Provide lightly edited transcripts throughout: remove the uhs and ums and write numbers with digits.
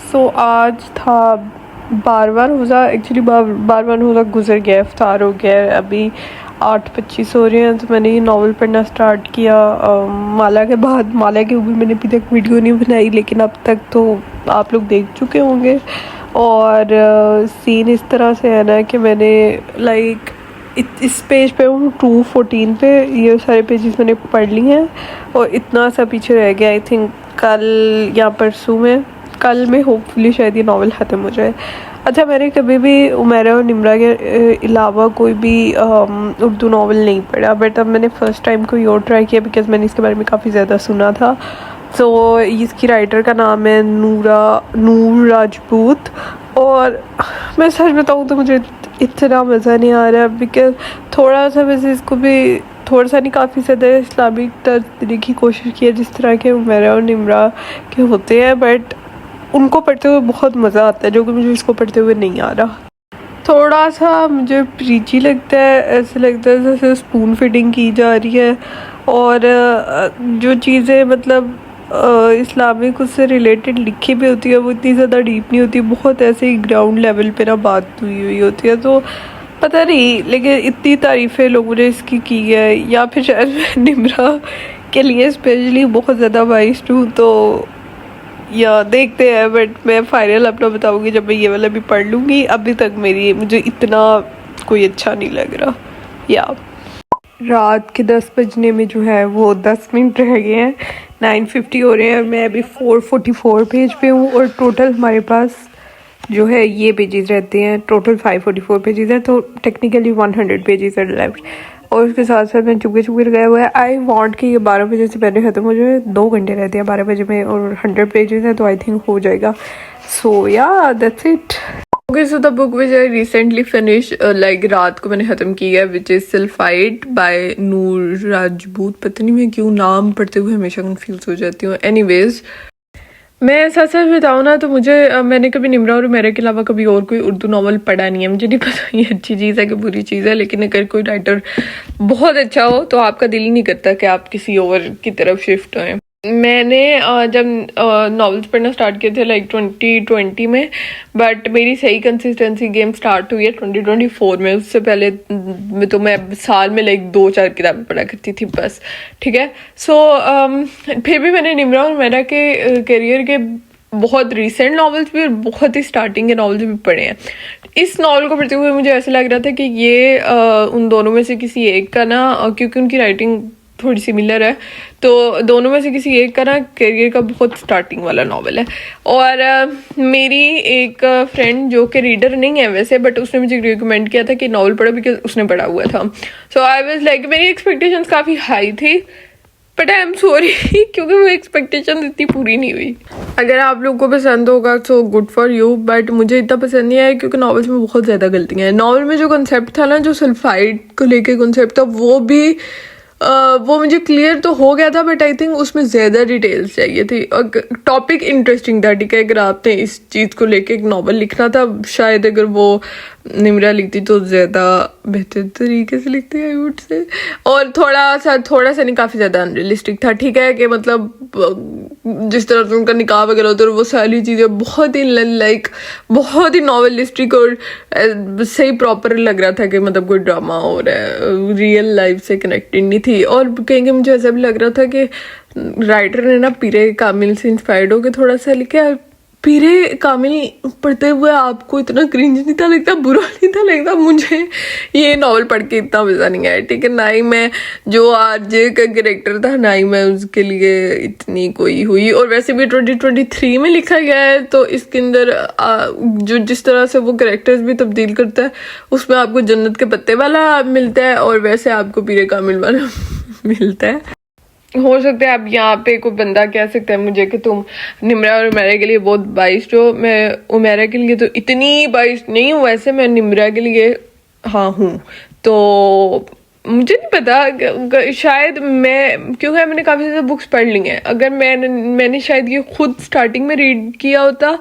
सो आज था बारहवां रोज़ा। एक्चुअली बारहवां रोज़ा गुजर गया, इफ्तार हो गया है। अभी 8:25 हो रहे हैं तो मैंने ये नावल पढ़ना स्टार्ट किया माला के बाद। माला के ऊपर मैंने अभी तक वीडियो नहीं बनाई, लेकिन अब तक तो आप लोग देख चुके होंगे। और सीन इस तरह से है ना कि मैंने लाइक इस पेज पे हूँ 214 पे। ये सारे पेजेस मैंने पढ़ लिए हैं और इतना सा पीछे रह गया। आई थिंक कल या परसों में, कल में होपफुली शायद ये नावल ख़त्म हो जाए। अच्छा, मैंने कभी भी उमैरा और निम्रा के अलावा कोई भी उर्दू नावल नहीं पढ़ा, बट अब मैंने फ़र्स्ट टाइम कोई और ट्राई किया बिकॉज़ मैंने इसके बारे में काफ़ी ज़्यादा सुना था। तो इसकी राइटर का नाम है नूर राजपूत। और मैं सच बताऊँ तो मुझे इतना मज़ा नहीं आ रहा बिकॉज़ थोड़ा सा वैसे इसको भी थोड़ा सा नहीं काफ़ी ज़्यादा इस्लामिक तरीके की कोशिश की है जिस तरह के उमैरा और निम्रा के होते हैं, बट उनको पढ़ते हुए बहुत मज़ा आता है जो कि मुझे इसको पढ़ते हुए नहीं आ रहा। थोड़ा सा मुझे प्रीची लगता है, ऐसे लगता है जैसे स्पून फीडिंग की जा रही है। और जो चीज़ें मतलब इस्लामिक उससे रिलेटेड लिखी भी होती है वो इतनी ज़्यादा डीप नहीं होती, बहुत ऐसे ही ग्राउंड लेवल पे ना बात हुई होती है। तो पता नहीं, लेकिन इतनी तारीफ़ें लोगों ने इसकी की है, या फिर शायद मैं निम्रा के लिए स्पेशली बहुत ज़्यादा बाइस्ड हूँ। तो या देखते हैं, बट मैं फाइनल अपना बताऊँगी जब मैं ये वाला भी पढ़ लूँगी। अभी तक मुझे इतना कोई अच्छा नहीं लग रहा। या रात के 10 बजने में जो है वो 10 मिनट रह गए हैं, 9:50 हो रहे हैं। मैं अभी 444 पेज पे हूँ और टोटल हमारे पास जो है ये पेजेस रहते हैं। टोटल 544 पेजेस है, तो टेक्निकली 100 पेजेस आर लेफ्ट। और उसके साथ साथ मैं चुके गया हुआ है। आई वांट कि ये 12 बजे से पहले ख़त्म हो जाए। 2 घंटे रहते हैं 12 बजे में और 100 पेजेस है, तो आई थिंक हो जाएगा। सो या that's it. Okay, so the book which I recently finish, like रात को मैंने ख़त्म किया है, विच इज़ सल्फाइड बाय नूर राजपूत। पता नहीं मैं क्यों नाम पढ़ते हुए हमेशा कंफ्यूज हो जाती हूँ। एनीवेज, मैं सच सच बताऊँ ना तो मुझे मैंने कभी निम्रा और मेरे के अलावा कभी और कोई उर्दू नावल पढ़ा नहीं है। मुझे नहीं पता ये अच्छी चीज़ है कि बुरी चीज़ है, लेकिन अगर कोई राइटर बहुत अच्छा हो तो आपका दिल ही नहीं करता कि आप किसी और की तरफ शिफ्ट होएं। मैंने जब नॉवेल्स पढ़ना स्टार्ट किए थे लाइक 2020 में, बट मेरी सही कंसिस्टेंसी गेम स्टार्ट हुई है 2024 में। उससे पहले तो मैं साल में लाइक 2-4 किताबें पढ़ा करती थी बस। ठीक है, सो फिर भी मैंने निम्रा और मेरा के करियर के बहुत रिसेंट नॉवेल्स भी और बहुत ही स्टार्टिंग के नॉवेल्स भी पढ़े हैं। इस नॉवल को पढ़ते हुए मुझे ऐसा लग रहा था कि ये उन दोनों में से किसी एक का ना, क्योंकि उनकी राइटिंग थोड़ी सिमिलर है, तो दोनों में से किसी एक का ना करियर का बहुत स्टार्टिंग वाला नॉवल है। और मेरी एक फ्रेंड जो कि रीडर नहीं है वैसे, बट उसने मुझे रिकमेंड किया था कि नॉवल पढ़ो बिकॉज उसने पढ़ा हुआ था। सो आई वाज लाइक, मेरी एक्सपेक्टेशंस काफ़ी हाई थी, बट आई एम सॉरी क्योंकि वो एक्सपेक्टेशन इतनी पूरी नहीं हुई। अगर आप लोग को पसंद होगा तो गुड फॉर यू, बट मुझे इतना पसंद नहीं आया क्योंकि नॉवेल्स में बहुत ज़्यादा गलतियाँ हैं। नॉवल में जो कॉन्सेप्ट था ना, जो सल्फाइड को लेके कॉन्सेप्ट था, वो भी वो मुझे क्लियर तो हो गया था, बट आई थिंक उसमें ज़्यादा डिटेल्स चाहिए थी। टॉपिक इंटरेस्टिंग था, ठीक है, अगर आपने इस चीज़ को लेके एक नॉवल लिखना था, शायद अगर वो निम्रा लिखती तो ज़्यादा बेहतर तरीके से लिखती, आई वुड से। और थोड़ा सा नहीं, काफ़ी ज़्यादा अनरियलिस्टिक था। ठीक है, कि मतलब जिस तरह से उनका निकाह वगैरह होता है, वो सारी चीज़ें बहुत ही लाइक बहुत ही नॉवेलिस्टिक और सही प्रॉपर लग रहा था कि मतलब कोई ड्रामा हो रहा है, रियल लाइफ से कनेक्टेड नहीं थी। और कहीं मुझे ऐसा भी लग रहा था कि राइटर ने ना पीरे कामिल से इंस्पायर्ड होकर थोड़ा सा लिखा। पीरे कामिल पढ़ते हुए आपको इतना क्रिंज नहीं था लगता, बुरा नहीं था लगता। मुझे ये नॉवल पढ़ के इतना मज़ा नहीं आया, ठीक है। ना ही मैं जो आरजे का कैरेक्टर था, ना ही मैं उसके लिए इतनी कोई हुई। और वैसे भी 2023 में लिखा गया है, तो इसके अंदर जो जिस तरह से वो कैरेक्टर्स भी तब्दील करता है, उसमें आपको जन्नत के पत्ते वाला मिलता है और वैसे आपको पीरे कामिल वाला मिलता है। हो सकता है अब यहाँ पे कोई बंदा कह सकता है मुझे कि तुम निम्रा और उमैरा के लिए बहुत बाइस्ड हो। मैं उमैरा के लिए तो इतनी बाइस्ड नहीं हूँ, वैसे मैं निम्रा के लिए हाँ हूँ। तो मुझे नहीं पता, शायद मैं, क्योंकि मैंने काफ़ी ज़्यादा बुक्स पढ़ ली हैं। अगर मैंने शायद ये खुद स्टार्टिंग में रीड किया होता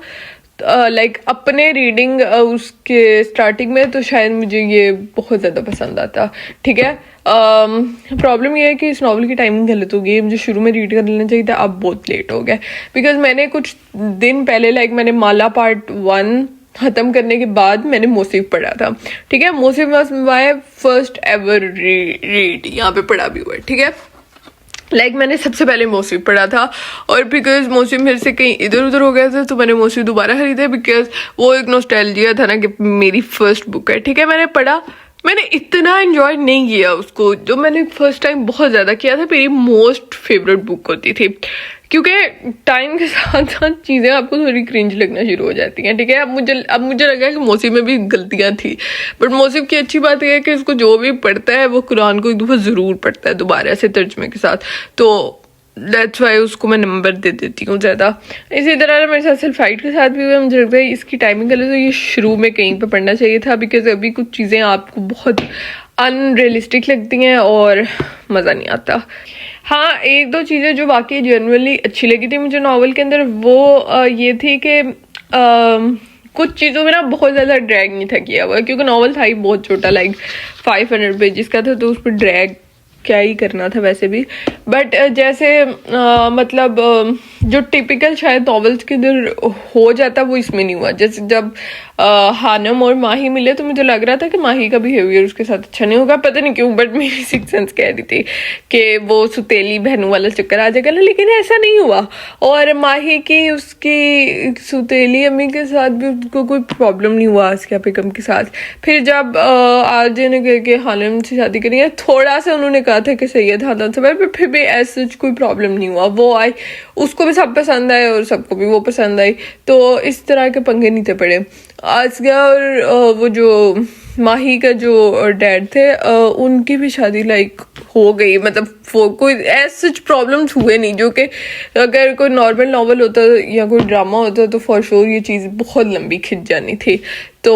लाइक अपने रीडिंग उसके स्टार्टिंग में तो शायद मुझे ये बहुत ज़्यादा पसंद आता, ठीक है। प्रॉब्लम ये है कि इस नॉवल की टाइमिंग गलत हो गई, मुझे शुरू में रीड कर लेना चाहिए था, अब बहुत लेट हो गया। बिकॉज मैंने कुछ दिन पहले मैंने माला पार्ट 1 ख़त्म करने के बाद मैंने मोसिफ पढ़ा था, ठीक है। मोसिफ was my first ever read, यहाँ पे पढ़ा भी हुआ है, ठीक है। मैंने सबसे पहले मोसिफ पढ़ा था, और बिकॉज मोसिफ मेरे से कहीं इधर उधर हो गया था तो मैंने मोसिफ दोबारा खरीदा, बिकॉज वो एक नॉस्टैल्जिया था ना कि मेरी फर्स्ट बुक है, ठीक है। मैंने पढ़ा, मैंने इतना एंजॉय नहीं किया उसको जो मैंने फर्स्ट टाइम बहुत ज़्यादा किया था। मेरी मोस्ट फेवरेट बुक होती थी, क्योंकि टाइम के साथ साथ चीज़ें आपको थोड़ी क्रिंज लगना शुरू हो जाती हैं, ठीक है। अब मुझे लगा कि मोसिफ में भी गलतियाँ थी, बट मोसिफ की अच्छी बात यह है कि उसको जो भी पढ़ता है वो कुरान को एक दफ़ा ज़रूर पढ़ता है दोबारा से तर्जमे के साथ, तो दैट्स वाई उसको मैं नंबर दे देती हूँ ज़्यादा। इसी तरह मेरे साथ सल्फाइड के साथ भी हुआ, मुझे लगता है इसकी टाइमिंग गलत तो ये शुरू में कहीं पे पढ़ना चाहिए था, बिकॉज अभी कुछ चीज़ें आपको बहुत अनरियलिस्टिक लगती हैं और मज़ा नहीं आता। हाँ, एक दो चीज़ें जो वाकई जनरली अच्छी लगी थी मुझे नावल के अंदर, वो ये थी कि कुछ चीज़ों में ना बहुत ज़्यादा ड्रैग नहीं था किया हुआ, क्योंकि नावल था ही बहुत छोटा, 500 पेजेस का था, तो उस पर ड्रैग क्या ही करना था वैसे भी। बट जैसे मतलब जो टिपिकल शायद नॉवेल्स के अंदर हो जाता वो इसमें नहीं हुआ। जैसे जब हानम और माही मिले तो मुझे लग रहा था कि माही का बिहेवियर उसके साथ अच्छा नहीं होगा, पता नहीं क्यों, बट मेरी सिक्स सेंस कह रही थी कि वो सुतेली बहनों वाला चक्कर आ जाएगा ना, लेकिन ऐसा नहीं हुआ। और माही की उसकी सुतेली अम्मी के साथ भी उसको कोई प्रॉब्लम नहीं हुआ आसिया बेगम के साथ। फिर जब आरजे ने कह के हानम से शादी करी है, थोड़ा सा उन्होंने कहा था कि सैयद हानम से, पर फिर भी ऐसा कोई प्रॉब्लम नहीं हुआ। वो आई, उसको भी सब पसंद आए और सबको भी वो पसंद आई, तो इस तरह के पंगे नहीं थे पड़े। आसिया और वो जो माही का जो डैड थे उनकी भी शादी हो गई, मतलब वो कोई ऐसे प्रॉब्लम्स हुए नहीं, जो कि अगर कोई नॉर्मल नॉवल होता या कोई ड्रामा होता तो फॉर श्योर ये चीज़ बहुत लंबी खिंच जानी थी। तो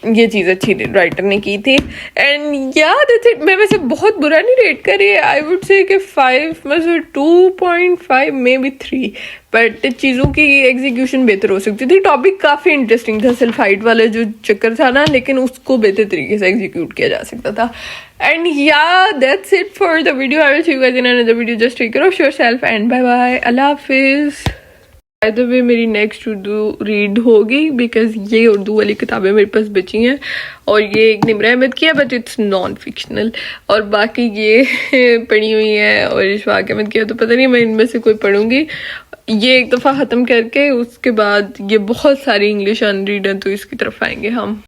ये चीज़ अच्छी राइटर ने की थी। एंड या दैट्स इट। मैं वैसे बहुत बुरा नहीं रेट कर रही, आई वुड से कि 5 में से 2.5 मे बी 3, बट चीज़ों की एग्जीक्यूशन बेहतर हो सकती थी। टॉपिक काफ़ी इंटरेस्टिंग था, सल्फाइड वाला जो चक्कर था ना, लेकिन उसको बेहतर तरीके से एग्जीक्यूट किया जा सकता था। And yeah, that's it for the video. I will see you guys in another video. Just take care of yourself and bye bye. Allah Hafiz. By the way, मेरी नेक्स्ट उर्दू रीड होगी, because ये उर्दू वाली किताबें मेरे पास बची हैं, और ये एक निम्रा अहमद की है, बट इट्स नॉन फिक्शनल, और बाकी ये पढ़ी हुई है और इशफाक अहमद की है, तो पता नहीं मैं इनमें से कोई पढ़ूंगी। ये एक दफ़ा ख़त्म करके उसके बाद ये बहुत सारी इंग्लिश अनरीड है, तो इसकी तरफ आएंगे हम।